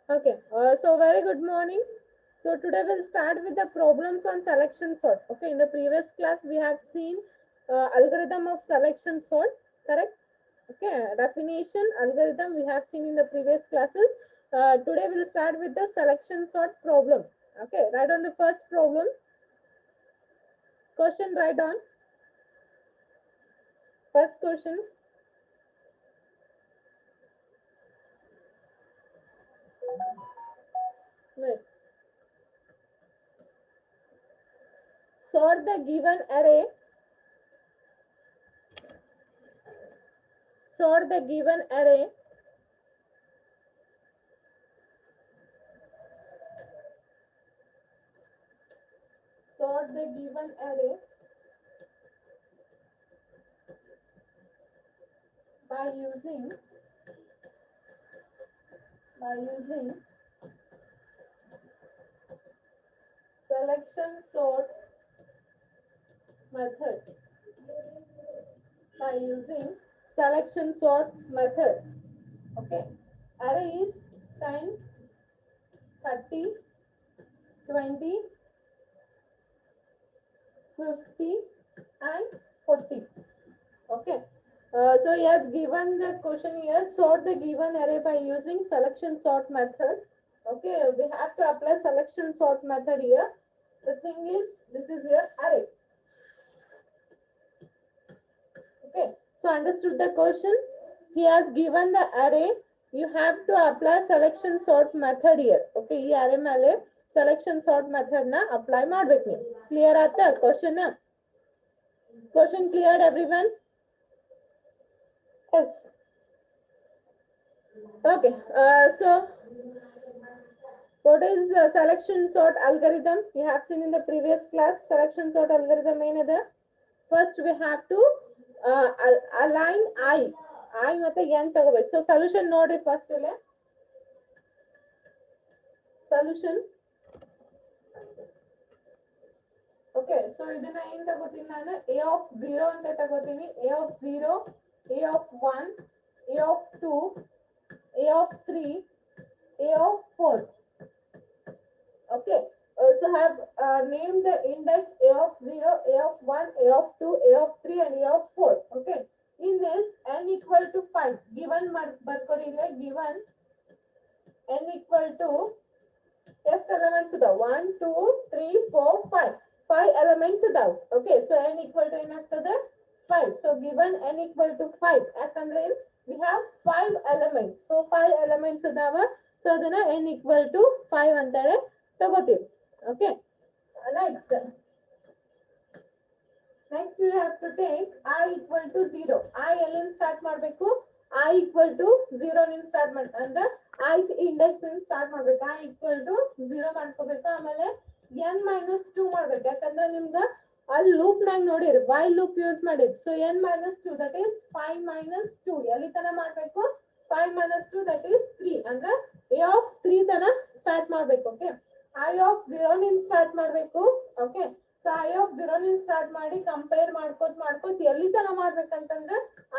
Okay, so very good morning. So today we'll start with the problems on selection sort. Okay, in the previous class we have seen algorithm of selection sort, correct? Okay, definition, algorithm we have seen in the previous classes. Today we'll start with the selection sort problem. Okay, right on the first problem, question right on. First question, wait. Sort the given array, sort the given array sort the given array by using by using selection sort method by using selection sort method. Okay, array is 10, 30, 20, 50 and 40. Okay, so he has given the question here, sort the given array by using selection sort method. Okay, we have to apply selection sort method here. The thing is, this is your array. Okay, so understood the question? He has given the array. You have to apply selection sort method here. Okay, ಈ array ಮೇಲೆ selection sort method ನ apply ಮಾಡ್ಬೇಕು ನೀವು. Clear ಆಯ್ತಾ question? Question cleared everyone? Yes. Okay, so what is selection sort algorithm? You have seen in the previous class selection sort algorithm ಏನಿದೆ? First we have to align I ಮತ್ತೆ n ತಗೋಬೇಕು. So solution ನೋಡ್ರಿ first ಇಲ್ಲಿ. Solution. Okay, so ಇದನ್ನ ಏನ್ ತಗೋತೀನಿ ನಾನು a of 0 ಅಂತ ತಗೋತೀನಿ. A of 0, a of 1, a of 2, a of 3, a of 4. Okay, so I have named the index a of 0, a of 1, a of 2, a of 3 and a of 4. Okay, in this n equal to 5 given ಬರ್ಕೋರಿ ಇಲ್ಲಿ given n equal to ಎಷ್ಟು elements ಇದಾವೆ 1 2 3 4 5 5 elements ಇದಾವೆ. Okay, so n equal to ಏನಾಗ್ತದೆ 5. So given n equal to 5 ಯಾಕಂದ್ರೆ we have 5 elements. So 5 elements ಇದಾವೆ. So ಅದನ್ನ n equal to 5 ಅಂತೇಳಿ ತಗೋತೀವಿ. Okay, next we have to take I equal to 0. I ಎಲ್ಲಿಂದ start ಮಾಡಬೇಕು I equal to 0 ನಿಂದ start ಮಾಡಿ ಅಂದ್ರೆ ith ಇಂಡೆಕ್ಸ್ ನಿಂದ ಸ್ಟಾರ್ಟ್ ಮಾಡ್ಬೇಕು. I equal to 0 ಮಾಡ್ಕೋಬೇಕು. ಆಮೇಲೆ n minus 2 ಮಾಡ್ಬೇಕು. ಯಾಕಂದ್ರೆ ನಿಮ್ಗೆ ಅಲ್ಲಿ ಲೂಪ್ ನಾಗ ನೋಡಿರಿ ವೈಲ್ ಲೂಪ್ ಯೂಸ್ ಮಾಡಿರಿ. So n minus 2 that is 5 minus 2 ಎಲ್ಲಿ ತನ ಮಾಡ್ಬೇಕು 5 minus 2 that is 3 ಅಂದ್ರೆ a of 3 ತನ ಸ್ಟಾರ್ಟ್ ಮಾಡ್ಬೇಕು. ಓಕೆ, I of 0 ನಿಂದ ಸ್ಟಾರ್ಟ್ ಮಾಡ್ಬೇಕು. ಓಕೆ, ಸೊ I of 0 ನಿಂದ ಸ್ಟಾರ್ಟ್ ಮಾಡಿ ಕಂಪೇರ್ ಮಾಡ್ಕೋತ ಎಲ್ಲಿ ತನ ಮಾಡ್ಬೇಕಂತಂದ್ರೆ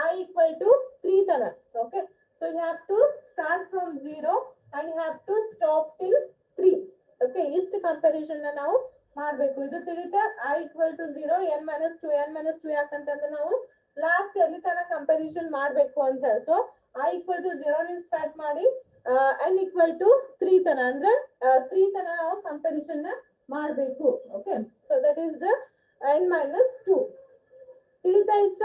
I equal to 3 ತನ. Okay, so you have to start from 0 and you have to stop till 3. Okay, ಇಷ್ಟು ಕಂಪ್ಯಾರಿಸನ್ ನಾವು ಮಾಡಬೇಕು. ಇದು ತಿಳಿತಾ I equal to 0, n minus 2 ಯಾಕಂತಂದ್ರೆ ನಾವು ಲಾಸ್ಟ್ ಎಲ್ಲಿ ತನ ಕಂಪ್ಯಾರಿಸನ್ ಮಾಡಬೇಕು ಅಂತ. ಸೊ I equal to 0 ನಿಂದ ಸ್ಟಾರ್ಟ್ ಮಾಡಿ n equal to 3 ತನ ಅಂದ್ರೆ 3 ತನ ನಾವು ಕಂಪ್ಯಾರಿಸನ್ ಮಾಡಬೇಕು. Okay, so that is the n minus 2. ತಿಳಿತಾ ಇಷ್ಟ?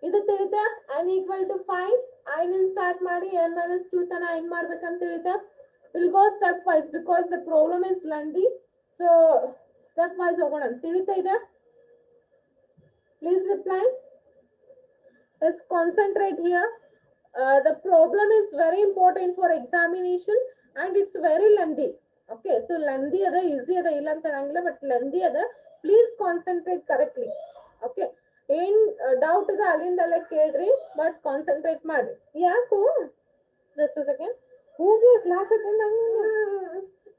ಇದು ತಿಳಿತಾ n equal to 5 I ನಿಂದ ಸ್ಟಾರ್ಟ್ ಮಾಡಿ n minus 2 ತನ ಹೆಂಗ್ ಮಾಡ್ಬೇಕಂತ ತಿಳಿತಾ? We'll go step wise because the problem is lengthy. So step wise ಹೋಗೋಣ. ತಿಳಿತಾ ಇದೆ? Please reply. Let's concentrate here. The problem is very important for examination and it's very lengthy. Okay, so lengthy ada easy ada illa anta ಹೇಳಂಗಿಲ್ಲ, but lengthy ada. Please concentrate correctly. Okay, ಏನ್ doubt ಇದೆ ಅಲ್ಲಿಂದಲ್ಲೇ ಕೇಳ್ರಿ, but concentrate ಮಾಡ್ರಿ. ಯಾಕೋ just second ಹೋಗಿ class attend ಆಗಿ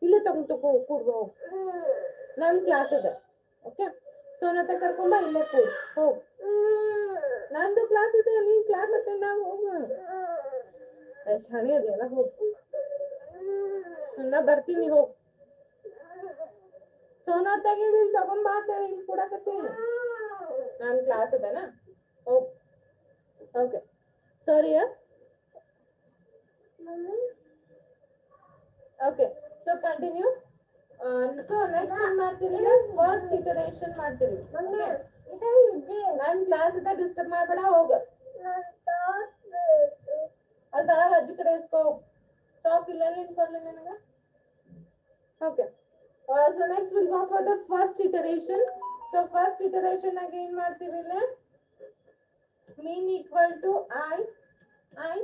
ಇಲ್ಲೇ ತಗೊಂಡು ಕೂಡ್ಬ ಹೋಗು. ನನ್ನ ಕ್ಲಾಸ್ ಇದೆ. ಓಕೆ, ಸೋನತ ಕರ್ಕೊಂಬ ಇಲ್ಲೇ ಕೂಡ್ ಹೋಗು. ನಂದು ಕ್ಲಾಸ್ ಇದೆ, ನೀನ್ ಕ್ಲಾಸ್ ಅಟೆಂಡ್ ಆಗಿ ಹೋಗು. ಶಾಣೆ ಅದೆಯಲ್ಲ ಹೋಗ್ ನಾ ಬರ್ತೀನಿ ಹೋಗ್ ಸೋನಾ ತೆಗೀರಿ ತಗೊಂಡ್ ಬಾತೇಳಿ ಇಲ್ಲಿ ಕೊಡಕತ್ತೀನಿ ನಾನು ಕ್ಲಾಸ್ ಅದನಾ ಹೋಗ್ okay sorry okay so continue so next ಏನ್ ಮಾಡ್ತೀರಿ ಫಸ್ಟ್ ಇಟರೇಷನ್ ಮಾಡ್ತೀರಿ ನನ್ ಕ್ಲಾಸ್ ಇದ್ದ ಡಿಸ್ಟರ್ಬ್ ಮಾಡ್ಬೇಡ ಹೋಗ ಅದ ಅಜ್ಜಿ ಕಡೆ ಇಸ್ಕೋ ಚಾಕ್ ಇಲ್ಲ ಕೊಡ್ಲಿ ನನಗ okay so next we'll go for the first iteration so first iteration again ಮಾಡ್ತೀವಿ ಇಲ್ಲ mean equal to I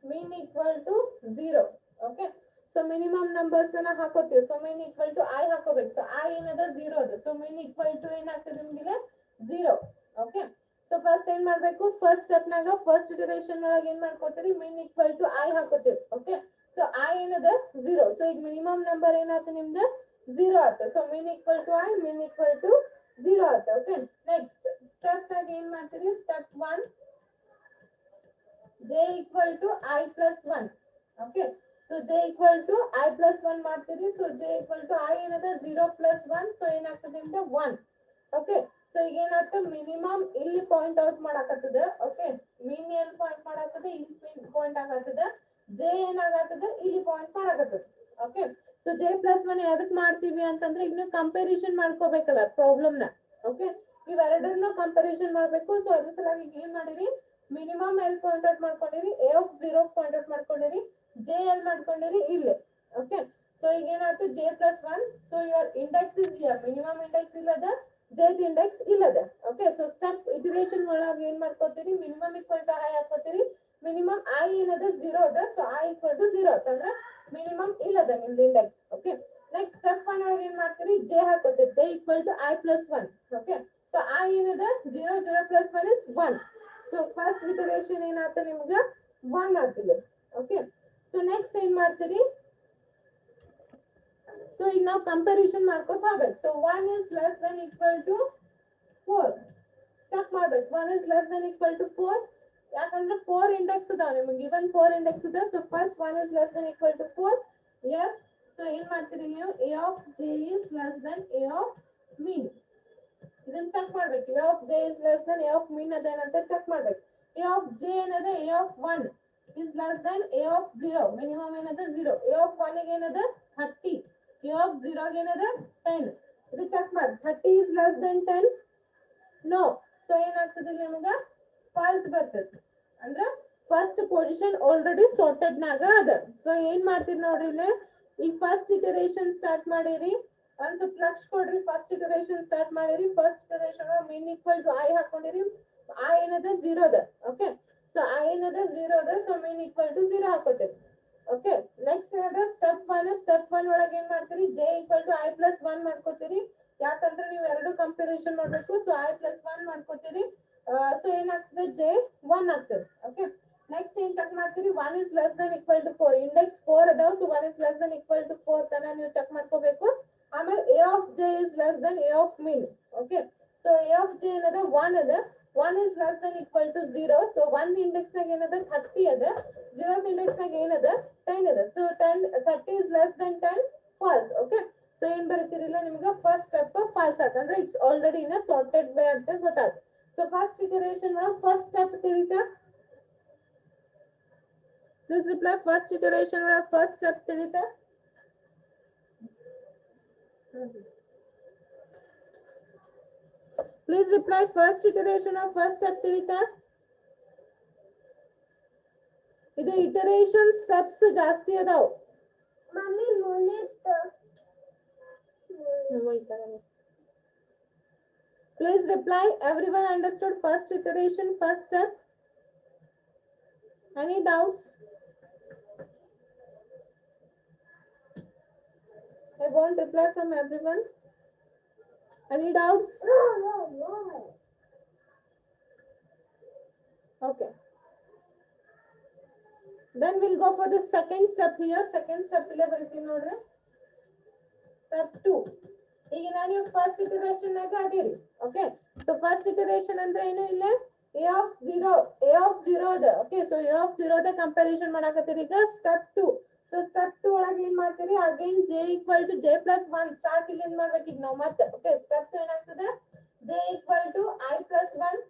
mean equal to 0 okay so minimum numbers na ಹಾಕೋತೀವಿ so mean equal to I ಹಾಕೋಬೇಕು so I ಏನದ 0 ಅದ so mean equal to ಏನಾಗ್ತದೆ ನಿಮಗೆ 0 okay so first ಏನ್ ಮಾಡಬೇಕು first step ನಾಗ first iteration ಒಳಗೆ ಏನ್ ಮಾಡ್ಕೊತೀರಿ mean equal to I ಹಾಕೋತೀವಿ okay so I ಏನದ 0 so ಈಗ minimum number ಏನಾಯ್ತು ನಿಮ್ದು 0 ಆಯ್ತು so mean equal to I mean equal to 0 ಆಯ್ತು okay next step ನಾಗ ಏನ್ ಮಾಡ್ತೀರಿ step 1 j equal to I plus 1 okay so j equal to I plus 1 ಮಾಡ್ತೀರಿ so j equal to I ಏನದ 0 plus 1 so ಏನಾಗ್ತದೆ ನಿಮ್ದು 1 okay so ಈಗ ಏನಾಗ್ತದೆ ಮಿನಿಮಮ್ ಇಲ್ಲಿ ಪಾಯಿಂಟ್ ಔಟ್ ಮಾಡಾಕತ್ತದ okay ಮೀನ್ ಎಲ್ಲಿ ಪಾಯಿಂಟ್ ಮಾಡಾಕತ್ತದ ಇಲ್ಲಿ ಪಾಯಿಂಟ್ ಆಗತ್ತದ j ಏನಾಗತ್ತದ ಇಲ್ಲಿ ಪಾಯಿಂಟ್ ಮಾಡಾಕತ್ತದ okay so j plus 1 ಯಾದಕ್ ಮಾಡ್ತೀವಿ ಅಂತಂದ್ರೆ ಇನ್ನು ಕಂಪ್ಯಾರಿಸನ್ ಮಾಡ್ಕೋಬೇಕಲ್ಲ ಪ್ರಾಬ್ಲಮ್ ನ okay ಇವೆರಡನ್ನು ಕಂಪ್ಯಾರಿಸನ್ ಮಾಡಬೇಕು so ಅದ್ರ ಸಲುವಾಗಿ ಏನ್ ಮಾಡಿರಿ ಮಿನಿಮಮ್ ಎಲ್ಲಿ ಪಾಯಿಂಟ್ ಔಟ್ ಮಾಡ್ಕೊಂಡಿರಿ a of 0 ಪಾಯಿಂಟ್ ಔಟ್ ಮಾಡ್ಕೊಂಡಿರಿ j ಎಲ್ಲಿ ಮಾಡ್ಕೊಂಡಿರಿ ಇಲ್ಲಿ okay so ಈಗ ಏನಾಯ್ತು j plus 1 so your index is here minimum index ಇಲ್ಲದ jth index ಇಲ್ಲದ okay so step iteration ಒಳಗೆ ಏನ್ ಮಾಡ್ಕೊತೀರಿ minimum equal to I ಹಾಕೋತೀರಿ minimum I ಏನದ 0 ಅದ so I equal to 0 ಅಂತಂದ್ರೆ minimum ಇಲ್ಲದ ನಿಮ್ದು index okay next step 1 ಒಳಗೆ ಏನ್ ಮಾಡ್ತೀರಿ j ಹಾಕೋತೀರಿ j equal to I plus 1 okay so I ಏನದ 0 0 plus 1 is 1 so first iteration ಏನಾಯ್ತು ನಿಮ್ಗೆ 1 ಆಗ್ತಿದೆ okay so next ಏನ್ ಮಾಡ್ತೀರಿ so ಈಗ ನಾವು ಕಂಪ್ಯಾರಿಸನ್ ಮಾಡ್ಕೊತ ಹೋಗ್ಬೇಕು so 1 is less than equal to 4 check ಮಾಡ್ಬೇಕು 1 is less than equal to 4 ಯಾಕಂದ್ರೆ 4 ಇಂಡೆಕ್ಸ್ ಇದಾವ ನಿಮಗೆ ಗಿವನ್ 4 ಇಂಡೆಕ್ಸ್ ಇದೆ so first 1 is less than equal to 4 yes so ಏನ್ ಮಾಡ್ತೀರಿ ನೀವು a of j is less than a of mean ಇದನ್ನ check ಮಾಡ್ಬೇಕು a of j is less than a of mean ಅದೇನಂತ check ಮಾಡ್ಬೇಕು a of j ಏನದ a of 1 is less than a of 0 minimum ಏನದ 0 a of 1 ಗೆ ಏನದ 30 a of 0 ಗೆ ಏನದ 10 ಇದು ಚೆಕ್ ಮಾಡಿ 30 is less than 10 no so ಏನಾಗ್ತದೆ ನಿಮಗೆ ಫಾಲ್ಸ್ ಬರ್ತದೆ ಅಂದ್ರೆ ಫಸ್ಟ್ ಪೊಸಿಷನ್ ಆಲ್ರೆಡಿ ಸಾರ್ಟೆಡ್ ನಾಗ ಅದ ಸೊ ಏನ್ ಮಾಡ್ತೀರಿ ನೋಡ್ರಿ ಇಲ್ಲಿ ಈ ಫಸ್ಟ್ ಇಟರೇಷನ್ ಸ್ಟಾರ್ಟ್ ಮಾಡಿರಿ ಒಂದ್ ಸ್ವಲ್ಪ ಲಕ್ಷ ಕೊಡ್ರಿ ಫಸ್ಟ್ ಇಟರೇಷನ್ ಸ್ಟಾರ್ಟ್ ಮಾಡಿರಿ first iteration mean equal to I ಹಾಕೊಂಡಿರಿ I ಏನದ 0 ಅದ ಓಕೆ ಸೊ I ಏನದ 0 ಅದ ಸೊ ಮೀನ್ ಈಕ್ವಲ್ ಟು 0 ಹಾಕೋತೀರಿ ಓಕೆ ನೆಕ್ಸ್ಟ್ ಏನದ ಸ್ಟೆಪ್ 1 ಒಳಗೆ ಏನ್ ಮಾಡ್ತೀರಿ j equal to I plus 1 ಮಾಡ್ಕೋತೀರಿ ಯಾಕಂದ್ರೆ ನೀವು ಎರಡು ಕಂಪ್ಯಾರಿಸನ್ ಮಾಡಬೇಕು ಸೊ I plus 1 ಮಾಡ್ಕೋತೀರಿ ಸೊ ಏನಾಗ್ತದೆ j 1 ಆಗ್ತದೆ ಓಕೆ ನೆಕ್ಸ್ಟ್ ಏನ್ ಚೆಕ್ ಮಾಡ್ತೀರಿ 1 is less than equal to 4 index 4 ಅದಾವ so 1 is less than equal to 4 ತನ ನೀವು ಚೆಕ್ ಮಾಡ್ಕೋಬೇಕು ಆಮೇಲೆ a of j is less than a of mean okay so a of j ಏನದ 1 ಅದ 1 is less than equal to 0 so 1 index ನಾಗ ಏನದ 30 ಅದ 0th ಇಂಡೆಕ್ಸ್ ನಾಗ ಏನದ 10 ಅದ so 30 is less than 10 false okay so ಏನ್ ಬರೀತಿರಲ್ಲ ನಿಮಗೆ ಫಸ್ಟ್ ಸ್ಟೆಪ್ ಫಾಲ್ಸ್ ಆತ ಅಂದ್ರೆ it's already in a sorted way ಅಂತ ಗೊತ್ತಾಯ್ತು so first iteration ಒಳಗೆ ಫಸ್ಟ್ ಸ್ಟೆಪ್ ತಿಳಿತಾ please reply first iteration ಒಳಗೆ ಫಸ್ಟ್ ಸ್ಟೆಪ್ ತಿಳಿತಾ please reply first iteration of first step ತಿಳಿತಾ ಇದು ಇಟರೇಷನ್ ಸ್ಟೆಪ್ಸ್ ಜಾಸ್ತಿ ಅದಾವ mummy ಮುನಿಟ್ please reply everyone understood first iteration first step any doubts I want reply from everyone any doubts no okay then we'll go for the second step here second step ile ಬರೀತೀನಿ ನೋಡ್ರಿ step 2 ಈಗ ನಾನು first iteration ನಾಗ ಅದೀರಿ okay so first iteration ಅಂದ್ರೆ ಏನು ಇಲ್ಲ a of 0 ಅದ ಓಕೆ ಸೊ a of 0 ದ ಕಂಪ್ಯಾರಿಸನ್ ಮಾಡಕತ್ತೀರಿ ಈಗ ಸ್ಟೆಪ್ 2 ಸೊ ಸ್ಟೆಪ್ 2 ಒಳಗೆ ಏನ್ ಮಾಡ್ತೀರಿ again j equal to j plus 1 start ಇಲ್ಲಿಂದ ಮಾಡ್ಬೇಕು ಈಗ ನಾವು ಮತ್ತೆ ಓಕೆ ಸ್ಟೆಪ್ 2 ಏನಾಗ್ತದೆ j equal to i plus 1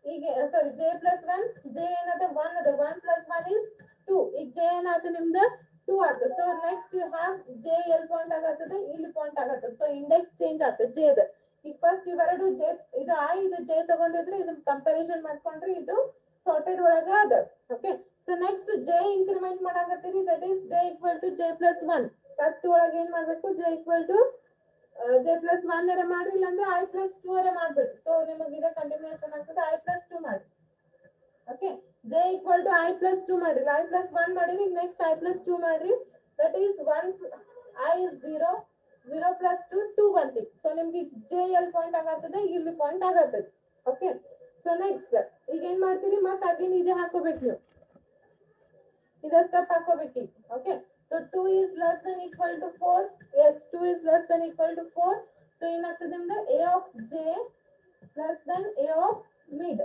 ಈಗ ಸಾರಿ j plus 1 j ಏನದ 1 ಅದ 1 plus 1 is 2 ಈಗ j ಏನಾಯ್ತು ನಿಮ್ದು 2 ಆಯ್ತು so next you have j ಎಲ್ ಪಾಯಿಂಟ್ ಆಗತ್ತದೆ ಇಲ್ಲಿ ಪಾಯಿಂಟ್ ಆಗತ್ತದೆ ಸೊ ಇಂಡೆಕ್ಸ್ ಚೇಂಜ್ ಆಯ್ತು j ದ ಈಗ ಫಸ್ಟ್ ಇವೆರಡು j ಇದು i ಇದು j ತಗೊಂಡಿದ್ರೆ ಇದು ಕಂಪ್ಯಾರಿಸನ್ ಮಾಡ್ಕೊಂಡ್ರೆ ಇದು ಸಾರ್ಟೆಡ್ ಒಳಗ ಅದ okay so next j increment ಮಾಡಾಕತ್ತೀರಿ that is j equal to j plus 1 step 2 ಒಳಗೆ ಏನ್ ಮಾಡ್ಬೇಕು j equal to j plus 1 ಅರೆ ಮಾಡ್ರಿ ಇಲ್ಲ ಅಂದ್ರೆ i plus 2 ಅರೆ ಮಾಡ್ಬೇಕು ಸೊ ನಿಮಗೆ ಇದ ಕಂಟಿನ್ಯೂಯೇಷನ್ ಆಗ್ತದೆ i plus 2 ಮಾಡಿ okay j equal to i plus 2 ಮಾಡ್ರಿ i plus 1 ಮಾಡಿರಿ ನೆಕ್ಸ್ಟ್ i plus 2 ಮಾಡ್ರಿ that is 1 i is 0 0 plus 2 2 ಬಂತಿ ಸೊ ನಿಮ್ಗೆ j ಎಲ್ ಪಾಯಿಂಟ್ ಆಗತ್ತದೆ ಇಲ್ಲಿ ಪಾಯಿಂಟ್ ಆಗತ್ತದೆ ಓಕೆ ಸೊ ನೆಕ್ಸ್ಟ್ ಈಗ ಏನ್ ಮಾಡ್ತೀರಿ ಮತ್ತೆ ಅಗೇನ್ ಇದೆ ಹಾಕೋಬೇಕು ನೀವು ಇದ ಸ್ಟೆಪ್ ಹಾಕೋಬೇಕು okay so 2 is less than equal to 4 yes 2 is less than equal to 4 so ಏನಾಗ್ತದೆ ನಿಮ್ದು a of j less than a of mid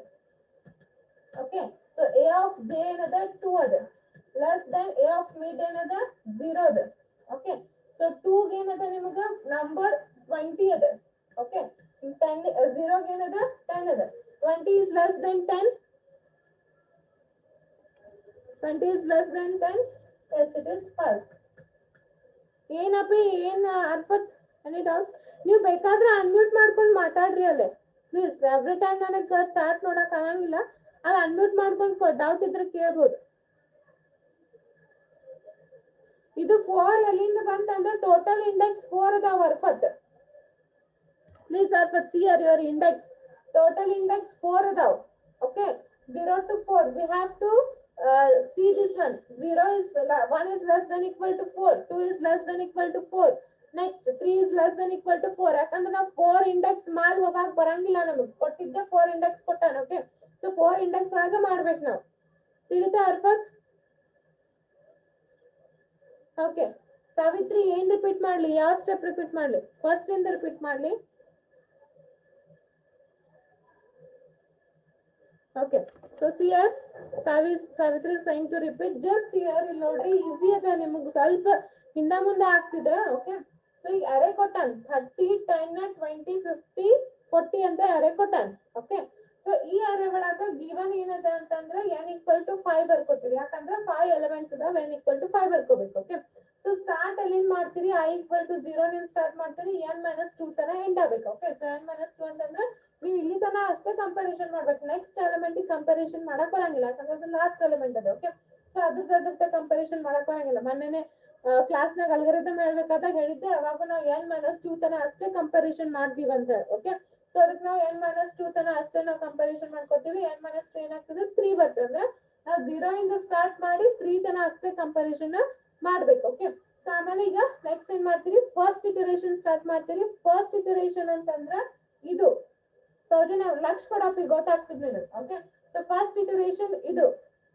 okay so a of j ಏನದ 2 ಅದ less than a of mid ಏನದ 0 ಅದ okay so 2 ಗೆ ಏನದ ನಿಮಗೆ number 20 ಅದ okay 10 0 ಗೆ ಏನದ 10 ಅದ 20 is less than 10 20 is less than 10 yes it is false ಏನಪ್ಪಿ ಏನ್ ಅರ್ಪತ್ ಎನಿ ಡೌಟ್ಸ್ ನೀವು ಬೇಕಾದ್ರೆ ಅನ್ಮ್ಯೂಟ್ ಮಾಡ್ಕೊಂಡು ಮಾತಾಡ್ರಿ ಅಲ್ಲೇ ಪ್ಲೀಸ್ ಎವ್ರಿ ಟೈಮ್ ನನಗೆ ಚಾಟ್ ನೋಡಕ್ ಆಗಂಗಿಲ್ಲ ಅಲ್ಲಿ ಅನ್ಮ್ಯೂಟ್ ಮಾಡ್ಕೊಂಡು ಡೌಟ್ ಇದ್ರೆ ಕೇಳ್ಬೋದು ಇದು 4 ಎಲ್ಲಿಂದ ಬಂತಂದ್ರೆ ಟೋಟಲ್ ಇಂಡೆಕ್ಸ್ 4 ಅದಾವ ಅರ್ಪತ್ ಪ್ಲೀಸ್ ಅರ್ಪತ್ ಸಿ ಆರ್ ಯುವರ್ ಇಂಡೆಕ್ಸ್ ಟೋಟಲ್ ಇಂಡೆಕ್ಸ್ 4 ಅದಾವ okay 0 to 4 we have to see this one 0 is 1 is less than equal to 4 2 is less than equal to 4 next 3 is less than equal to 4 ಯಾಕಂದ್ರೆ ನಾವು 4 index mall ಹೋಗಾಕ ಬರಂಗಿಲ್ಲ ನಮಗೆ ಕೊಟ್ಟಿದ್ದ 4 index ಕೊಟ್ಟಾನ okay so 4 index ಒಳಗೆ ಮಾಡ್ಬೇಕು ನಾವು ತಿಳಿತಾ ಅರ್ಪತ್ ಓಕೆ ಸಾವಿತ್ರಿ ಏನ್ ರಿಪೀಟ್ ಮಾಡ್ಲಿ ಯಾವ ಸ್ಟೆಪ್ ರಿಪೀಟ್ ಮಾಡ್ಲಿ ಫಸ್ಟ್ ಇಂದ ರಿಪೀಟ್ ಮಾಡ್ಲಿ okay so see here savitri is trying to repeat just here ಇಲ್ಲಿ ನೋಡ್ರಿ ಈಸಿ ಅದ ನಿಮಗೆ ಸ್ವಲ್ಪ ಹಿಂದ ಮುಂದೆ ಆಗ್ತಿದೆ ಓಕೆ ಸೊ ಈಗ ಅರೆ ಕೊಟ್ಟಾನ 30 10 20 50 40 ಅಂತ ಅರೆ ಕೊಟ್ಟಾನ ಓಕೆ ಸೊ ಈ ಅರೆ ಒಳಗ ಗಿವನ್ ಏನದ ಅಂತಂದ್ರೆ n equal to 5 ಬರ್ಕೋತೀರಿ ಯಾಕಂದ್ರೆ 5 ಎಲಿಮೆಂಟ್ಸ್ ಅದಾವ n equal to 5 ಬರ್ಕೋಬೇಕು ಓಕೆ ಸೊ ಸ್ಟಾರ್ಟ್ ಅಲ್ಲಿ ಏನ್ ಮಾಡ್ತೀರಿ i equal to 0 ನಿಂದ ಸ್ಟಾರ್ಟ್ ಮಾಡ್ತೀರಿ n minus 2 ತನ ಎಂಡ್ ಆಗಬೇಕು ಓಕೆ ಸೊ n minus 2 ಅಂತಂದ್ರೆ ನೀವು ಇಲ್ಲಿ ತನ ಅಷ್ಟೇ ಕಂಪ್ಯಾರಿಸನ್ ಮಾಡ್ಬೇಕು ನೆಕ್ಸ್ಟ್ ಎಲಿಮೆಂಟ್ ಕಂಪ್ಯಾರಿಸನ್ ಮಾಡಕ್ ಬರಂಗಿಲ್ಲ ಯಾಕಂದ್ರೆ ಅದು ಲಾಸ್ಟ್ ಎಲಿಮೆಂಟ್ ಅದ ಓಕೆ ಸೊ ಅದ್ರ ಕಂಪ್ಯಾರಿಸನ್ ಮಾಡಕ್ ಬರಂಗಿಲ್ಲ ಮೊನ್ನೆನೆ ಕ್ಲಾಸ್ನಾಗ ಅಲ್ಗಾರಿದಮ್ ಹೇಳ್ಬೇಕಾದಾಗ ಹೇಳಿದ್ದೆ ಅವಾಗ ನಾವು n minus 2 ತನ ಅಷ್ಟೇ ಕಂಪ್ಯಾರಿಸನ್ ಮಾಡ್ತೀವಿ ಅಂತ ಓಕೆ ಸೊ ಅದಕ್ಕೆ ನಾವು n minus 2 ತನ ಅಷ್ಟೇ ನಾವು ಕಂಪ್ಯಾರಿಸನ್ ಮಾಡ್ಕೋತೀವಿ n minus 2 ಏನಾಗ್ತದೆ 3 ಬರ್ತದೆ ಅಂದ್ರೆ ನಾವು 0 ಇಂದ ಸ್ಟಾರ್ಟ್ ಮಾಡಿ 3 ತನ ಅಷ್ಟೇ ಕಂಪ್ಯಾರಿಸನ್ ಮಾಡ್ಬೇಕು ಓಕೆ ಸೊ ಆಮೇಲೆ ಈಗ ನೆಕ್ಸ್ಟ್ ಏನ್ ಮಾಡ್ತೀರಿ ಫಸ್ಟ್ ಇಟರೇಷನ್ ಸ್ಟಾರ್ಟ್ ಮಾಡ್ತೀರಿ ಫಸ್ಟ್ ಇಟರೇಷನ್ ಅಂತಂದ್ರೆ ಇದು ಸೌಜನ್ಯ ಲಕ್ಷ ಕೊಡಪ್ಪಿ ಗೊತ್ತಾಗ್ತದೆ ನಿನಗೆ ಓಕೆ ಸೊ ಫಸ್ಟ್ ಇಟರೇಷನ್ ಇದು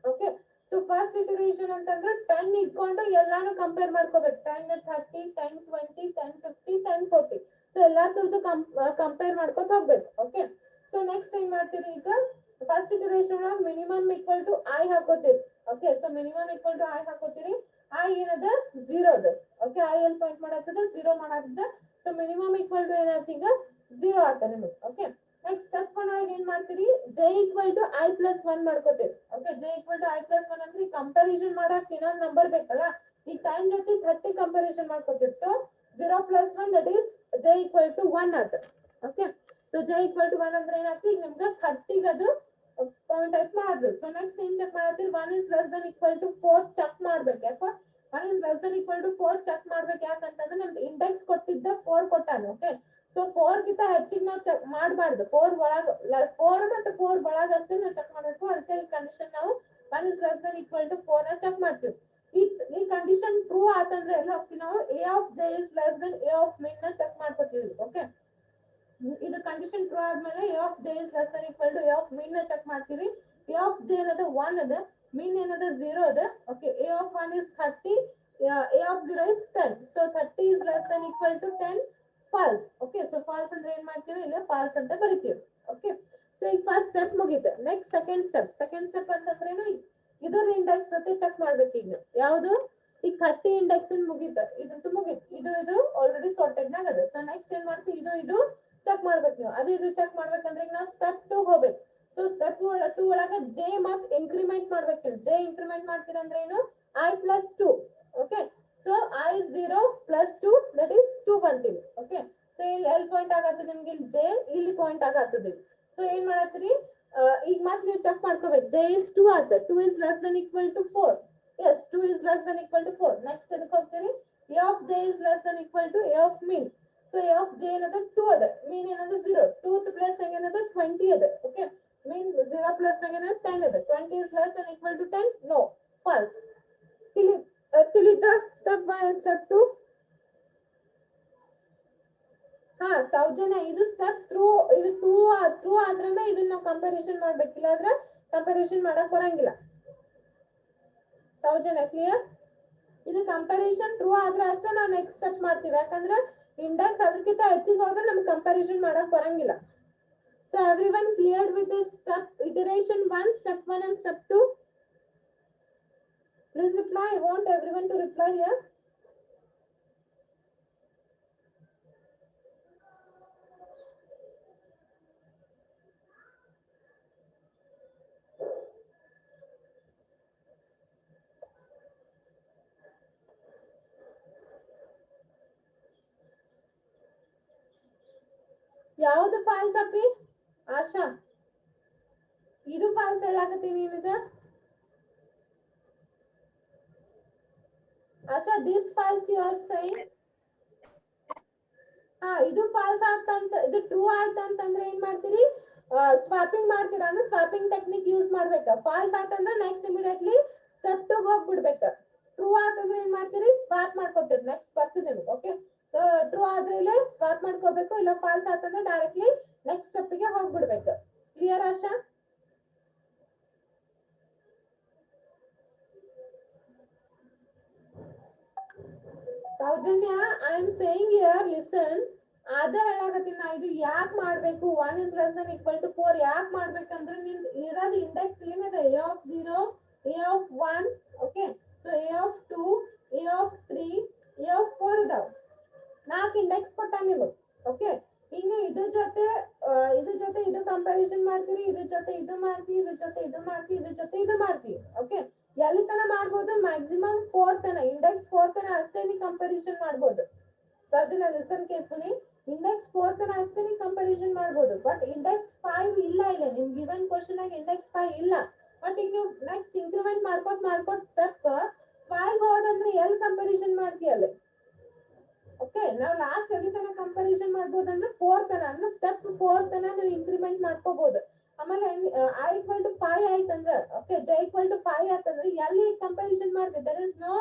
ಓಕೆ ಸೊ ಫಸ್ಟ್ ಇಟರೇಷನ್ ಅಂತಂದ್ರೆ 10 ಇಟ್ಕೊಂಡು ಎಲ್ಲಾನು ಕಂಪೇರ್ ಮಾಡ್ಕೋಬೇಕು 10 30 10 20 10 50 10 40 ಸೊ ಎಲ್ಲಾ ತರದ್ದು ಕಂಪೇರ್ ಮಾಡ್ಕೊತ ಹೋಗ್ಬೇಕು ಓಕೆ ಸೊ ನೆಕ್ಸ್ಟ್ ಏನ್ ಮಾಡ್ತೀರಿ ಈಗ ಫಸ್ಟ್ ಇಟರೇಷನ್ ಒಳಗೆ ಮಿನಿಮಮ್ ಈಕ್ವಲ್ ಟು ಐ ಹಾಕೋತೀರಿ okay so minimum equal to I ಹಾಕೋತೀರಿ ಐ ಏನದ 0 ಅದ ಓಕೆ ಐ ಎಲ್ ಪಾಯಿಂಟ್ ಮಾಡತ್ತದ 0 ಮಾಡತ್ತದ ಸೊ ಮಿನಿಮಮ್ ಈಕ್ವಲ್ ಟು ಏನಾಯ್ತು ಈಗ 0 ಆತ ನಿಮಗೆ ಓಕೆ ನೆಕ್ಸ್ಟ್ ಸ್ಟೆಪ್ 1 ಒಳಗೆ ಏನ್ ಮಾಡ್ತೀರಿ j equal to i plus 1 ಮಾಡ್ಕೋತೀರಿ okay j equal to i plus 1 ಅಂದ್ರೆ ಕಂಪ್ಯಾರಿಸನ್ ಮಾಡಕ್ ಇನ್ನೊಂದು ನಂಬರ್ ಬೇಕಲ್ಲ ಈ 10 ಜೊತೆ 30 ಕಂಪ್ಯಾರಿಸನ್ ಮಾಡ್ಕೋತೀರಿ so 0 plus 1 that is j equal to 1 ಆತ okay so j equal to 1 ಅಂದ್ರೆ ಏನಾಗ್ತದೆ ಈಗ ನಿಮ್ಗೆ 30 ಗದು ಪಾಯಿಂಟ್ ಟೈಪ್ ಮಾಡೋದು ಸೊ ನೆಕ್ಸ್ಟ್ ಏನ್ ಚೆಕ್ ಮಾಡತ್ತೀರಿ 1 is less than equal to 4 check ಮಾಡ್ಬೇಕು ಯಾಕೋ 1 is less than equal to 4 check ಮಾಡ್ಬೇಕು ಯಾಕಂತಂದ್ರೆ ನಮ್ದು ಇಂಡೆಕ್ಸ್ ಕೊಟ್ಟಿದ್ದ 4 ಕೊಟ್ಟಾನ ಓಕೆ ಸೊ 4 ಗಿಂತ ಹೆಚ್ಚಿಗೆ ನಾವು ಚೆಕ್ ಮಾಡಬಾರ್ದು 4 ಒಳಗ 4 ಮತ್ತೆ 4 ಒಳಗ ಅಷ್ಟೇ ನಾವು ಚೆಕ್ ಮಾಡಬೇಕು ಅದಕ್ಕೆ ಈ ಕಂಡೀಷನ್ ನಾವು 1 is less than equal to 4 ನ ಚೆಕ್ ಮಾಡ್ತೀವಿ ಈ ಕಂಡೀಷನ್ ಟ್ರೂ ಆತಂದ್ರೆ ಎಲ್ಲ ಹೋಗ್ತೀವಿ ನಾವು a of j is less than a of min ನ ಚೆಕ್ ಮಾಡ್ಕೊತೀವಿ ಓಕೆ ಇದು ಕಂಡೀಷನ್ ಟ್ರೂ ಆದ್ಮೇಲೆ a of j is less than equal to a of min ನ ಚೆಕ್ ಮಾಡ್ತೀವಿ a of j ಏನದ 1 ಅದ min ಏನದ 0 ಅದ okay a of 1 is 30 a of 0 is 10 so 30 is less than equal to 10 false okay so false ಅಂದ್ರೆ ಏನ್ ಮಾಡ್ತೀವಿ ಇಲ್ಲ false ಅಂತ ಬರಿತೀವಿ okay ಸೊ ಈಗ ಫಸ್ಟ್ ಸ್ಟೆಪ್ ಮುಗೀತು. ನೆಕ್ಸ್ಟ್ ಸೆಕೆಂಡ್ ಸ್ಟೆಪ್ ಅಂತಂದ್ರೇನು, ಇದರ ಇಂಡೆಕ್ಸ್ ಜೊತೆ ಚೆಕ್ ಮಾಡ್ಬೇಕು. ಈಗ ಯಾವುದು, ಈಗ 30 ಇಂಡೆಕ್ಸ್ ಮುಗೀತು, ಇದಂತೂ ಮುಗೀತು. ಇದು ಆಲ್ರೆಡಿ ಸಾರ್ಟೆಡ್ ನಾಗ ಅದ. ಸೊ ನೆಕ್ಸ್ಟ್ ಏನ್ ಮಾಡ್ತೀವಿ, ಇದು ಚೆಕ್ ಮಾಡ್ಬೇಕು ನೀವು. ಇದು ಚೆಕ್ ಮಾಡ್ಬೇಕಂದ್ರೆ ಈಗ ನಾವು ಸ್ಟೆಪ್ 2 ಹೋಗ್ಬೇಕು. ಸೊ ಸ್ಟೆಪ್ 2 ಒಳಗ ಜೆ ಮತ್ ಇಂಕ್ರಿಮೆಂಟ್ ಮಾಡ್ಬೇಕು. ಜೆ ಇಂಕ್ರಿಮೆಂಟ್ ಮಾಡ್ತೀರ ಅಂದ್ರೆ ಏನು, I+2. Okay, so I0 + 2 that is 2 ಬಂತೀವಿ. ಓಕೆ, ಸೊ ಇಲ್ಲಿ ಎಲ್ ಪಾಯಿಂಟ್ ಆಗತ್ತದ ನಿಮ್ಗೆ, ಇಲ್ಲಿ ಜೆ ಇಲ್ಲಿ ಪಾಯಿಂಟ್ ಆಗತ್ತದ. ಸೊ ಏನ್ ಮಾಡತ್ತೀರಿ, ಈಗ ಮತ್ತೆ ನೀವು ಚೆಕ್ ಮಾಡ್ಕೋಬೇಕು. ಜೆ ಇಸ್ 2 ಆತ, 2 is less than equal to 4. Yes, 2 is less than equal to 4. Next ಅದಕ್ಕೆ ಹೋಗ್ತೀರಿ, a of j is less than equal to a of mean. So a of j ಏನದ 2 ಅದ, mean ಏನದ 0. 2 plus ಏನದ 20 ಅದ. Okay, mean 0 plus ಏನದ 10 ಅದ. 20 is less than equal to 10. No, false. ತಿಳಿತ ಸ್ಟೆಪ್ 1 and step 2. ಹಾ ಸೌಜನ್ಯ, ಇದು ಸ್ಟೆಪ್ ಇದು ಟ್ರೂ ಆದ್ರನ ಇದನ್ನ ನಾವು ಕಂಪ್ಯಾರಿಸನ್ ಮಾಡ್ಬೇಕಿಲ್ಲ, ಆದ್ರೆ ಕಂಪ್ಯಾರಿಸನ್ ಮಾಡಕ್ ಬರಂಗಿಲ್ಲ. ಸೌಜನ್ಯ ಕ್ಲಿಯರ್? ಇದು ಕಂಪ್ಯಾರಿಸನ್ ಟ್ರೂ ಆದ್ರೆ ಅಷ್ಟೇ ನಾವು ನೆಕ್ಸ್ಟ್ ಸ್ಟೆಪ್ ಮಾಡ್ತೀವಿ. ಯಾಕಂದ್ರೆ ಇಂಡೆಕ್ಸ್ ಅದಕ್ಕಿಂತ ಹೆಚ್ಚಿಗೆ ಹೋದ್ರೆ ನಮ್ಗೆ ಕಂಪ್ಯಾರಿಸನ್ ಮಾಡಕ್ ಬರಂಗಿಲ್ಲ. So everyone cleared with this step iteration 1, step 1 and step 2? Please reply. I want everyone to reply here. ಯಾವುದು ಫಾಲ್ಸ್ ಅಪ್ಪಿ? ಆಶಾ, ಇದು ಫಾಲ್ಸ್ ಹೇಳಾಕತ್ತೀನಿ ನಿನಗ. Asha, this false you are saying. ಇದು ಫಾಲ್ಸ್ ಆಗ್ತಂತ, ಇದು ಟ್ರೂ ಆಗ್ತಂತಂದ್ರೆ ಏನ್ ಮಾಡ್ತೀರಿ, ಸ್ವಾಪಿಂಗ್ ಮಾಡ್ತೀರಾ ಅಂದ್ರೆ ಸ್ವಾಪಿಂಗ್ ಟೆಕ್ನಿಕ್ ಯೂಸ್ ಮಾಡ್ಬೇಕ. ಫಾಲ್ಸ್ ಆತಂದ್ರೆ ನೆಕ್ಸ್ಟ್ ಇಮಿಡಿಯೇಟ್ಲಿ ಸ್ಟೆಪ್ 2 ಹೋಗ್ಬಿಡ್ಬೇಕ. ಟ್ರೂ ಆತಂದ್ರೆ ಏನ್ ಮಾಡ್ತೀರಿ, ಸ್ವಾಪ್ ಮಾಡ್ಕೋತೀರಿ. ನೆಕ್ಸ್ಟ್ ಬರ್ತದೆ ನಿಮ್ಗೆ. ಓಕೆ, ಸೊ ಟ್ರೂ ಆದ್ರೆ ಇಲ್ಲಿ ಸ್ವಾಪ್ ಮಾಡ್ಕೋಬೇಕು, ಇಲ್ಲ ಫಾಲ್ಸ್ ಆತಂದ್ರೆ ಡೈರೆಕ್ಟ್ಲಿ ನೆಕ್ಸ್ಟ್ ಸ್ಟೆಪ್ ಗೆ ಹೋಗ್ಬಿಡ್ಬೇಕು. Clear Asha? Soujanya, I am saying here listen. ಅದ ಹೇಳಾಕತ್ತೀನಿ ನಾ, ಇದು ಯಾಕೆ ಮಾಡ್ಬೇಕು, 1 is less than equal to 4 ಯಾಕೆ ಮಾಡ್ಬೇಕಂದ್ರೆ ನಿನ್ ಇರೋದು ಇಂಡೆಕ್ಸ್ ಏನಿದೆ, a of 0, a of 1. Okay, so a of 2, a of 3, a of 4 ಇದಾವ. 4 ಇಂಡೆಕ್ಸ್ ಕೊಟ್ಟ ನಿಮಗೆ. ಓಕೆ, ಇನ್ನು ಇದ್ರ ಜೊತೆ ಇದು ಕಂಪ್ಯಾರಿಸನ್ ಮಾಡ್ತೀರಿ, ಇದ್ರ ಜೊತೆ ಇದು ಮಾಡ್ತೀವಿ, ಇದ್ರ ಜೊತೆ ಇದು ಮಾಡ್ತೀವಿ, ಇದ್ರ ಜೊತೆ ಇದು ಮಾಡ್ತೀವಿ. ಓಕೆ, ಎಲ್ಲಿ ತನ ಮಾಡ್ಬೋದು, ಮ್ಯಾಕ್ಸಿಮಮ್ 4 ತನ, ಇಂಡೆಕ್ಸ್ 4 ತನ ಅಷ್ಟೇ ನೀವು ಕಂಪ್ಯಾರಿಸನ್ ಮಾಡ್ಬೋದು. ಸರ್ಜನ ಲಿಸನ್ ಕೇರ್ಫುಲಿ, ಇಂಡೆಕ್ಸ್ 4 ತನ ಅಷ್ಟೇ ನೀವು ಕಂಪ್ಯಾರಿಸನ್ ಮಾಡ್ಬೋದು. ಬಟ್ ಇಂಡೆಕ್ಸ್ 5 ಇಲ್ಲ. ನಿಮ್ ಗಿವನ್ ಕ್ವಶನ್ ಆಗಿ ಇಂಡೆಕ್ಸ್ 5 ಇಲ್ಲ. ಬಟ್ ಈಗ ನೀವು ನೆಕ್ಸ್ಟ್ ಇಂಕ್ರಿಮೆಂಟ್ ಮಾಡ್ಕೋತ ಸ್ಟೆಪ್ 5 ಹೋದಂದ್ರೆ ಎಲ್ಲಿ ಕಂಪ್ಯಾರಿಸನ್ ಮಾಡ್ತೀಯಲ್ಲ. ಓಕೆ, ನಾವು ಲಾಸ್ಟ್ ಎಲ್ಲಿ ತನ ಕಂಪ್ಯಾರಿಸನ್ ಮಾಡ್ಬೋದು ಅಂದ್ರೆ 4 ತನ, ಅಂದ್ರೆ ಸ್ಟೆಪ್ 4 ತನ ನೀವು ಇಂಕ್ರಿಮೆಂಟ್ ಮಾಡ್ಕೋಬಹುದು. ಆಮೇಲೆ I = 5 ಆಯ್ತಂದ್ರೆ, ಓಕೆ, J = 5 ಆಯ್ತಂದ್ರೆ ಎಲ್ಲಿ ಕಂಪ್ಯಾರಿಸನ್ ಮಾಡ್ತೀವಿ, there is no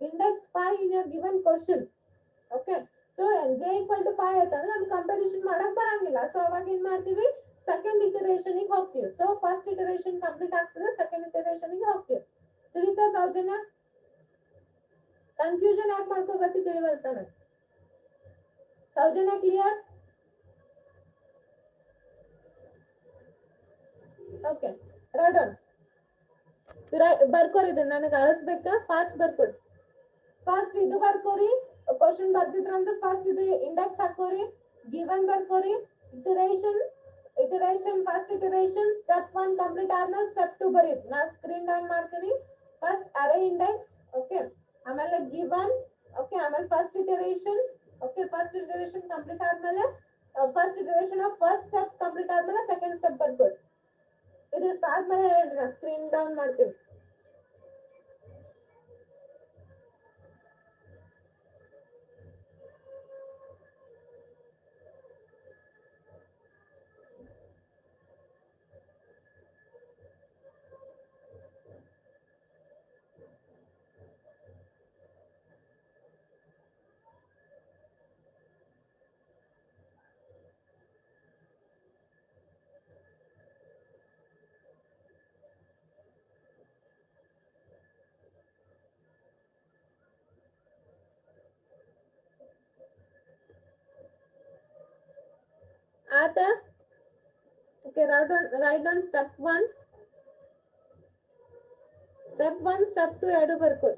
index 5 in your given question. Okay, so J = 5 ಆಯ್ತಂದ್ರೆ ನಮ್ಗೆ ಕಂಪ್ಯಾರಿಸನ್ ಮಾಡಕ್ ಬರಂಗಿಲ್ಲ. ಸೊ ಅವಾಗ ಏನ್ ಮಾಡ್ತೀವಿ, ಸೆಕೆಂಡ್ ಇಟರೇಷನ್ ಗೆ ಹೋಗ್ತೀವಿ. ಸೊ ಫಸ್ಟ್ ಇಟರೇಷನ್ ಕಂಪ್ಲೀಟ್ ಆಗ್ತದೆ, ಸೆಕೆಂಡ್ ಇಟರೇಷನ್ ಗೆ ಹೋಗ್ತೀವಿ. ತಿಳಿತಾ ಸೌಜನ್ಯ? ಕನ್ಫ್ಯೂಷನ್ ಯಾಕೆ ಮಾಡ್ಕೋಗತ್ತಿ ತಿಳಿವಲ್ತಾನೆ. Soujanya clear? Okay, right on. ಬರ್ಕೋರಿ, ಇದನ್ನ ನನಗೆ ಅಳಿಸ್ಬೇಕಾ, ಫಾಸ್ಟ್ ಬರ್ಕೋರಿ. ಫಾಸ್ಟ್ ಇದು ಬರ್ಕೋರಿ, ಕ್ವಶನ್ ಬರ್ದಿದ್ರಂದ್ರೆ ಫಾಸ್ಟ್ ಇದು ಇಂಡೆಕ್ಸ್ ಹಾಕೋರಿ, ಗಿವನ್ ಬರ್ಕೋರಿ, iteration first iteration step 1 complete ಆದ್ಮೇಲೆ ಸ್ಟೆಪ್ 2 ಬರೀ. ನಾ ಸ್ಕ್ರೀನ್ ಡೌನ್ ಮಾಡ್ತೀನಿ. ಫಸ್ಟ್ ಅರೇ ಇಂಡೆಕ್ಸ್, ಓಕೆ, ಆಮೇಲೆ ಗಿವನ್, ಓಕೆ, ಆಮೇಲೆ first iteration. Okay, first iteration complete ಆದ್ಮೇಲೆ first iteration of first step complete ಆದ್ಮೇಲೆ ಸೆಕೆಂಡ್ ಸ್ಟೆಪ್ ಬರ್ಕೋರಿ. ಇದು ಆದ್ಮೇಲೆ ಹೇಳ್ರಿ, ನಾ ಸ್ಕ್ರೀನ್ ಡೌನ್ ಮಾಡ್ತೀನಿ. ಆತ? Okay, write down step 1, step 2 ಎರಡು ಬರ್ಕೊ.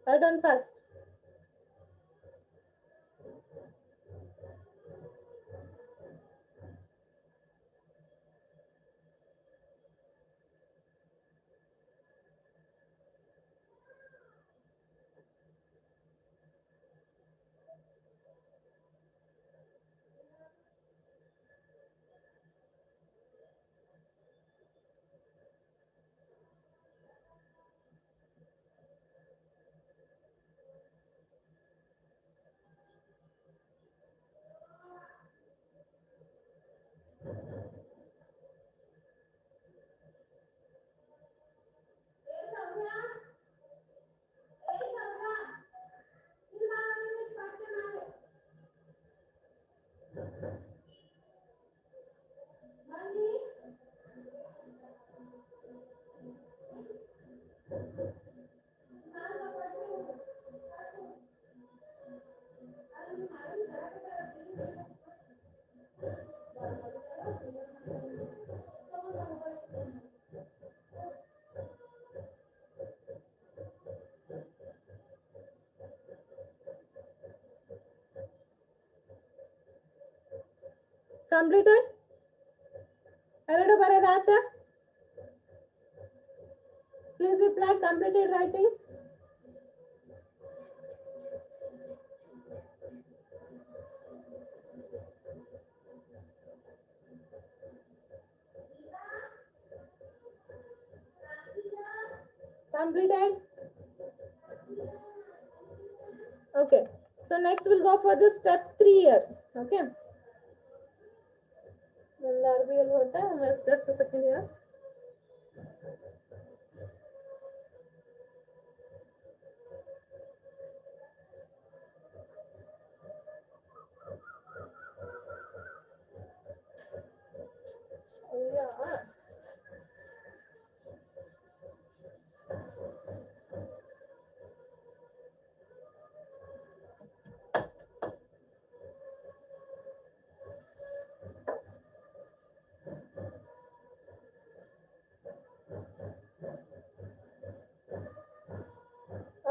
Write down first. Completed? ಎರಡು ಬರೆದಾತ? Please reply completed writing. Completed? Okay. So next we'll go for the step 3 here. Okay. RBL just a second here. Yeah.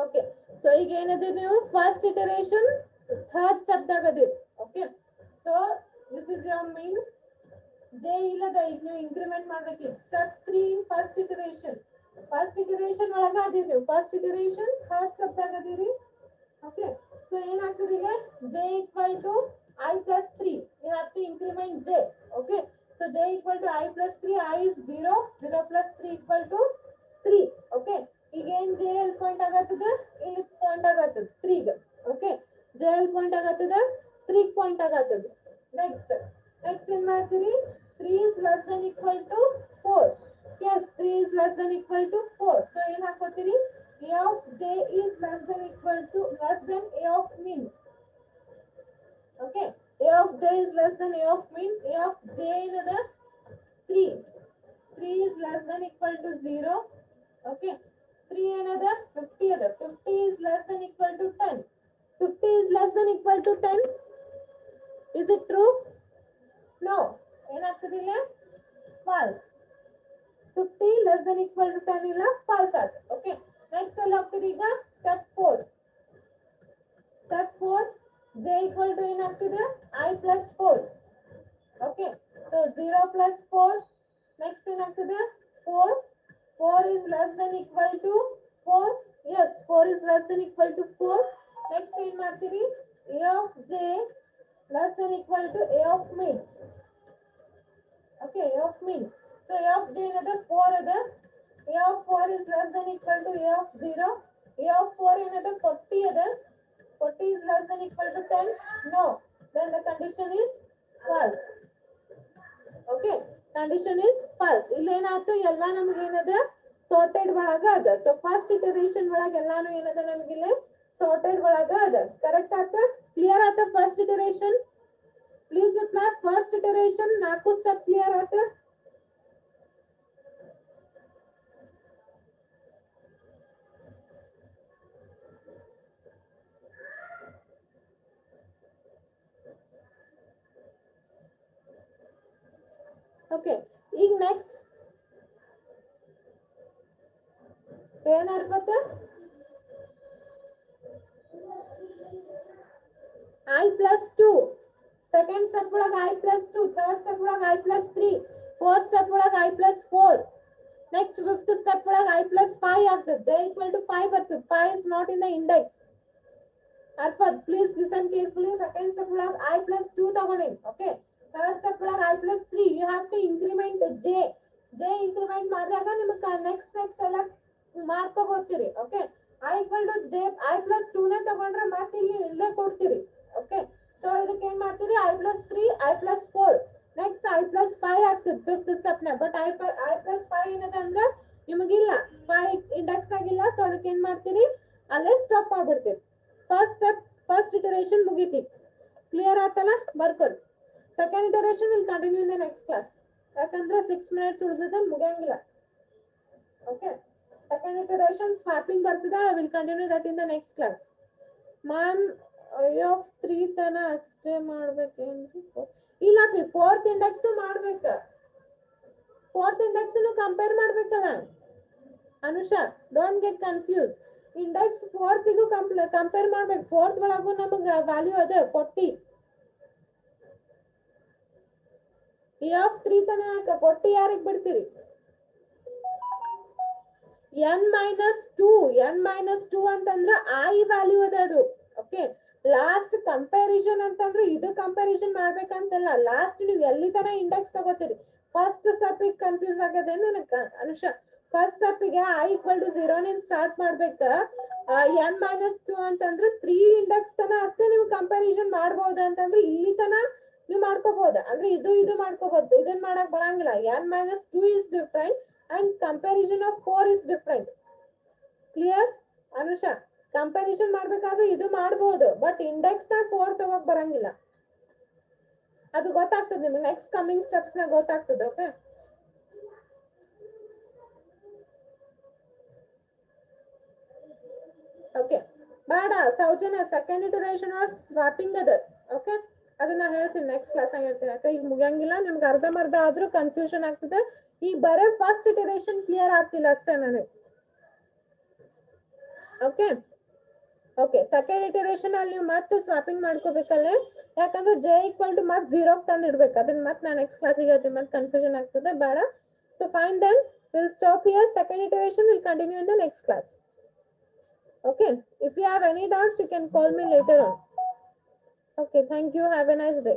Okay. So ಈಗ ಏನಿದೆ ನೀವು first iteration third step ದಾಗ ಅದಿರಿ. Okay. So this is your mean J ಇಲ್ಲದ ಈಗ ನೀವು increment ಮಾಡ್ಬೇಕು. Step 3 in first iteration. First iteration ಒಳಗ ಅದಿರಿ ನೀವು. First iteration third step ದಾಗ ಅದಿರಿ. Okay. So ಏನಾಗ್ತದೆ ಈಗ J equal to I plus 3. You have to increment J. Okay. So J equal to I plus 3. I is 0. 0 plus 3 equal to 3. Okay. ಈಗ ಏನ್ J L point ಆಗತ್ತದ ಇಲ್ಲಿ point ಆಗತ್ತದ 3 ಗೆ. Okay. J L point ಆಗತ್ತದ 3 point ಆಗತ್ತದ. Next ಏನ್ ಮಾಡ್ತೀರಿ 3 is less than equal to 4. Yes, 3 is less than equal to 4. So ಏನ್ ಹಾಕೋತೀರಿ A of J is less than A of mean. Okay. A of J is less than A of mean. A of J ಏನದ 3. 3 is less than equal to 0. Okay. 3 ಏನದ 50 ಅದ. 50 is less than equal to 10. 50 is less than equal to 10. Is it true? No. ಏನಾಗ್ತದೆ ಇಲ್ಲ false. 50 less than equal to 10 ಇಲ್ಲ false ಆತ. Okay. Next ಅಲ್ಲಿ ಹೋಗ್ತೀರಿ ಈಗ step 4. Step 4 J equal to ಏನಾಗ್ತದೆ I plus 4. Okay. So 0 plus 4. Next ಏನಾಗ್ತದೆ 4. 4 is less than equal to 4. Yes, 4 is less than equal to 4. Next ಏನ್ ಮಾಡ್ತೀರಿ A of J less than equal to A of mean. Okay, A of mean. So A of J ಏನದ 4 ಅದ. A of 4 is less than equal to A of 0. A of 4 ಏನದ 40 ಅದ. 40 is less than equal to 10. No. Then the condition is false. Okay. Condition is false. ಇಲ್ಲಿ ಏನಾಯ್ತು ಎಲ್ಲ ನಮಗೆ ಏನದ sorted ಒಳಗ ಅದ. So first iteration ಒಳಗ ಎಲ್ಲಾನು ಏನದ ನಮಗೆ ಇಲ್ಲಿ sorted ಒಳಗ ಅದ. Correct ಆತ? Clear ಆತ first iteration? Please reply first iteration 4 step clear ಆತ? ಓಕೆ, ಈಗ next ಏನರ್ಬತ್ತ I plus 2, second step ಒಳಗ I plus 2, third step ಒಳಗ I plus 3, fourth step ಒಳಗ I plus 4, next fifth step ಒಳಗ I plus 5 ಆಗ್ತದೆ. J equal to 5 ಬರ್ತದೆ. 5 is not in the index. Arfad, please listen carefully. Second step ಒಳಗ I plus 2 ತಗೊಂಡಿನಿ. Okay, third step ಒಳಗ I plus 3. You have to increment J increment ಮಾಡಿದಾಗ ನಿಮಗೆ next ಎಲ್ಲ ಮಾಡ್ಕೋಬೋತೀರಿ. Okay, I equal to J, I plus 2 ನೇ ತಗೊಂಡ್ರೆ ಮತ್ತೆ ಇಲ್ಲಿ ಇಲ್ಲೇ ಕೊಡ್ತೀರಿ. ಓಕೆ, ಸೊ ಇದಕ್ಕೆ ಏನ್ ಮಾಡ್ತೀರಿ, I plus 3, I plus 4, next I plus 5 ಆಗ್ತದೆ ಫಿಫ್ತ್ ಸ್ಟೆಪ್ ನ. ಬಟ್ I plus 5 ಏನದ ಅಂದ್ರೆ ನಿಮಗಿಲ್ಲ, 5 ಇಂಡೆಕ್ಸ್ ಆಗಿಲ್ಲ. ಸೊ ಅದಕ್ಕೆ ಏನ್ ಮಾಡ್ತೀರಿ, ಅಲ್ಲೇ ಸ್ಟಾಪ್ ಮಾಡ್ಬಿಡ್ತೀರಿ. ಫಸ್ಟ್ ಸ್ಟೆಪ್, ಫಸ್ಟ್ ಇಟರೇಷನ್ ಮುಗೀತಿ. ಕ್ಲಿಯರ್ ಆತಲ್ಲ, ಬರ್ಕೊರಿ. Second iteration will continue in the next class. ಯಾಕಂದ್ರೆ 6 ಮಿನಿಟ್ಸ್ ಉಳಿದಿದೆ, ಮುಗಿಯಂಗಿಲ್ಲ. ಓಕೆ, second iteration swapping ಬರ್ತದ. I will continue that in the next class. Ma'am of 3 ತನ ಅಷ್ಟೇ ಮಾಡ್ಬೇಕೇನ್ರಿ? ಇಲ್ಲ ಪಿ, ಫೋರ್ತ್ ಇಂಡೆಕ್ಸ್ ಮಾಡ್ಬೇಕ. ಫೋರ್ತ್ ಇಂಡೆಕ್ಸ್ ಕಂಪೇರ್ ಮಾಡ್ಬೇಕಲ್ಲ Anusha, don't get confuse. Index ಫೋರ್ತ್ಗೂ ಕಂಪೇರ್ ಮಾಡ್ಬೇಕು. ಫೋರ್ತ್ ಒಳಗೂ ನಮಗ ವ್ಯಾಲ್ಯೂ ಅದ 40. of 3 ತನ 40 ಯಾರಿಗೆ ಬಿಡ್ತೀರಿ? n minus 2 ಅಂತಂದ್ರ I ವ್ಯಾಲ್ಯೂ ಅದ ಅದು. ಓಕೆ, ಲಾಸ್ಟ್ ಕಂಪ್ಯಾರಿಸನ್ ಅಂತಂದ್ರೆ ಇದು ಕಂಪ್ಯಾರಿಸನ್ ಮಾಡ್ಬೇಕಂತಲ್ಲ. ಲಾಸ್ಟ್ ನೀವು ಎಲ್ಲಿ ತರ ಇಂಡೆಕ್ಸ್ ತಗೋತೀರಿ. ಫಸ್ಟ್ ಸ್ಟೆಪ್ ಕನ್ಫ್ಯೂಸ್ ಆಗದೆ ನನಗ ಅನುಷಾ. ಫಸ್ಟ್ ಸ್ಟೆಪ್ ಗೆ I equal to 0 ನಿಂದ ಸ್ಟಾರ್ಟ್ ಮಾಡ್ಬೇಕ. n minus 2 ಅಂತಂದ್ರೆ 3 ಇಂಡೆಕ್ಸ್ ತನ ಅಷ್ಟೇ ನೀವು ಕಂಪ್ಯಾರಿಸನ್ ಮಾಡಬಹುದು. ಅಂತಂದ್ರೆ ಇಲ್ಲಿ ತನ ನೀವು ಮಾಡ್ಕೋಬಹುದು. ಅಂದ್ರೆ ಇದು ಮಾಡ್ಕೋಬಹುದು, ಇದನ್ನ ಮಾಡಕ್ ಬರಂಗಿಲ್ಲ. n minus 2 is different and comparison of 4 is different. Clear Anusha? Comparison ಮಾಡ್ಬೇಕಾದ್ರೆ ಇದು ಮಾಡಬಹುದು, ಬಟ್ ಇಂಡೆಕ್ಸ್ ನ 4 ತಗೋಕ್ ಬರಂಗಿಲ್ಲ. ಅದು ಗೊತ್ತಾಗ್ತದೆ ನಿಮ್ಗೆ, ನೆಕ್ಸ್ಟ್ ಕಮಿಂಗ್ ಸ್ಟೆಪ್ಸ್ ನ ಗೊತ್ತಾಗ್ತದೆ. ಓಕೆ, ಓಕೆ ಬೇಡ ಸೌಜನ್ಯ, ಸೆಕೆಂಡ್ ಇಟರೇಷನ್ ಸ್ವಾಪಿಂಗ್ ಅದ. ಓಕೆ, ಅದನ್ನ ಹೇಳ್ತೀನಿ ನೆಕ್ಸ್ಟ್ ಕ್ಲಾಸ್ ಹೇಳ್ತೀನಿ. ಯಾಕೆ ಈಗ ಮುಗಿಯಂಗಿಲ್ಲ, ನಿಮ್ಗೆ ಅರ್ಧಂಬರ್ಧ ಆದ್ರೂ ಕನ್ಫ್ಯೂಷನ್ ಆಗ್ತದೆ. ಈಗ ಬರೇ ಫಸ್ಟ್ ಇಟರೇಷನ್ ಕ್ಲಿಯರ್ ಆಗ್ತಿಲ್ಲ ಅಷ್ಟೇ ನನಗೆ. ಓಕೆ, ಓಕೆ, ಸೆಕೆಂಡ್ ಇಟರೇಷನ್ ಅಲ್ಲಿ ನೀವು ಮತ್ತೆ ಸ್ವಾಪಿಂಗ್ ಮಾಡ್ಕೋಬೇಕಲ್ಲೇ. ಯಾಕಂದ್ರೆ J equal to ಮತ್ತೆ 0 ತಂದು ಇಡ್ಬೇಕು. ಅದನ್ನ ಮತ್ತೆ ನಾನು ನೆಕ್ಸ್ಟ್ ಕ್ಲಾಸಿಗೆ ಹೇಳ್ತೀನಿ, ಮತ್ತೆ ಕನ್ಫ್ಯೂಷನ್ ಆಗ್ತದೆ, ಬೇಡ. So fine, then will stop here. Second iteration will continue in the next class. Okay, if you have any doubts, you can call me later on. Okay, thank you. Have a nice day.